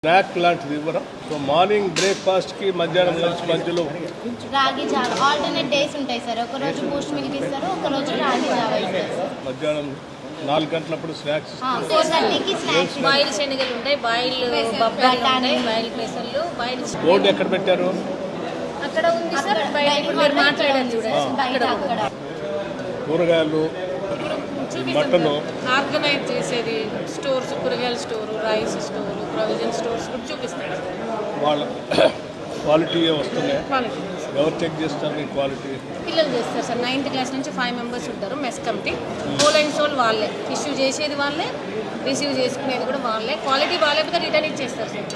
Snack లాంటిది ఇవ్వరా? So morning బ్రేక్ఫాస్ట్కి మధ్యాహ్నం లంచ్ మధ్యలో రాగి జావ ఆల్టర్నేట్ డేస్ ఉంటాయి సార్. ఒక రోజు బూస్ట్ మిల్క్ ఇస్తారు, ఒక రోజు రాగి జావ ఇస్తారు. మధ్యాహ్నం 4 గంటలప్పుడు స్నాక్స్ 4:30కి స్నాక్స్. బాయిల్ శనగలు ఉంటాయి, బాయిల్ బొబ్బర్లు ఉంటాయి, బాయిల్ పెసర్లు, బాయిల్ బోర్డు ఎక్కడ పెట్టారు? అక్కడ ఉంది సార్. బయట మీరు మాట్లాడారు చూడండి. బయట అక్కడ కూరగాయలు, మటన్ ఆర్గనైజ్ చేసేది స్టోర్స్, కూరగాయల store, rice store, provision stores కూడా చూపిస్తారు. వాళ్ళ క్వాలిటీ వస్తున్నాయి. క్వాలిటీ ఎవరు చెక్ చేస్తారు మీ క్వాలిటీ? పిల్లలు చేస్తారు సార్. 9th క్లాస్ నుంచి 5 మెంబర్స్ ఉంటారు mess committee. Whole and sole వాళ్ళే, ఇష్యూ చేసేది వాళ్ళే, రిసీవ్ చేసుకునేది కూడా వాళ్ళే. క్వాలిటీ బాగాలేకపోతే రిటర్న్ ఇచ్చేస్తారు సార్.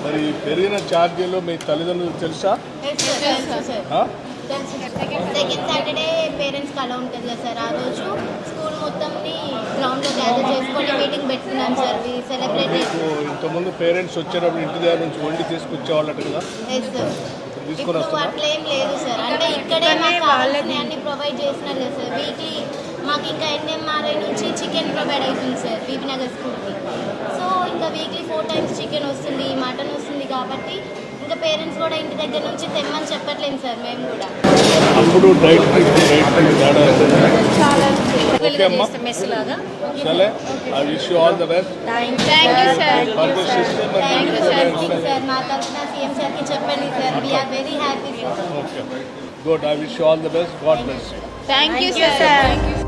మరి పెరిగిన ఛార్జీలు మీ తల్లిదండ్రులకు తెలుసా? సెకండ్ సాటర్డే పేరెంట్స్ అలా ఉంటుంది కదా సార్. ఆ రోజు స్కూల్ మొత్తంని గ్రౌండ్లో గ్యాదర్ చేసుకొని మీటింగ్ పెట్టుకున్నాం సార్. సెలబ్రేట్ ఇంతకుముందు పేరెంట్స్ వచ్చేటప్పుడు ఇంటి దగ్గర నుంచి వండి తీసుకొచ్చేవాళ్ళట కదా? ఇప్పుడు అట్లా ఏం లేదు సార్. అంటే ఇక్కడే మాకు కావాల్సిన అన్ని ప్రొవైడ్ చేసినారు కదా సార్. వీక్లీ మాకు ఇంకా NMRI నుంచి చికెన్ ప్రొవైడ్ అవుతుంది సార్ బీబీ నగర్ స్కూల్కి. సో ఇంకా వీక్లీ 4 times చికెన్ వస్తుంది, మటన్ వస్తుంది. కాబట్టి ఇంకా పేరెంట్స్ కూడా ఇంటి దగ్గర నుంచి తెమ్మని చెప్పట్లేదు సార్. మేము కూడా అప్పుడు డైట్ మెస్ లాగా. సరే, I wish you all the best. Thank you sir. Thank you sir. మా తరఫున సీఎం సార్కి చెప్పండి sir. We are very happy sir. Okay, good. I wish you all the best. God bless. Thank you sir.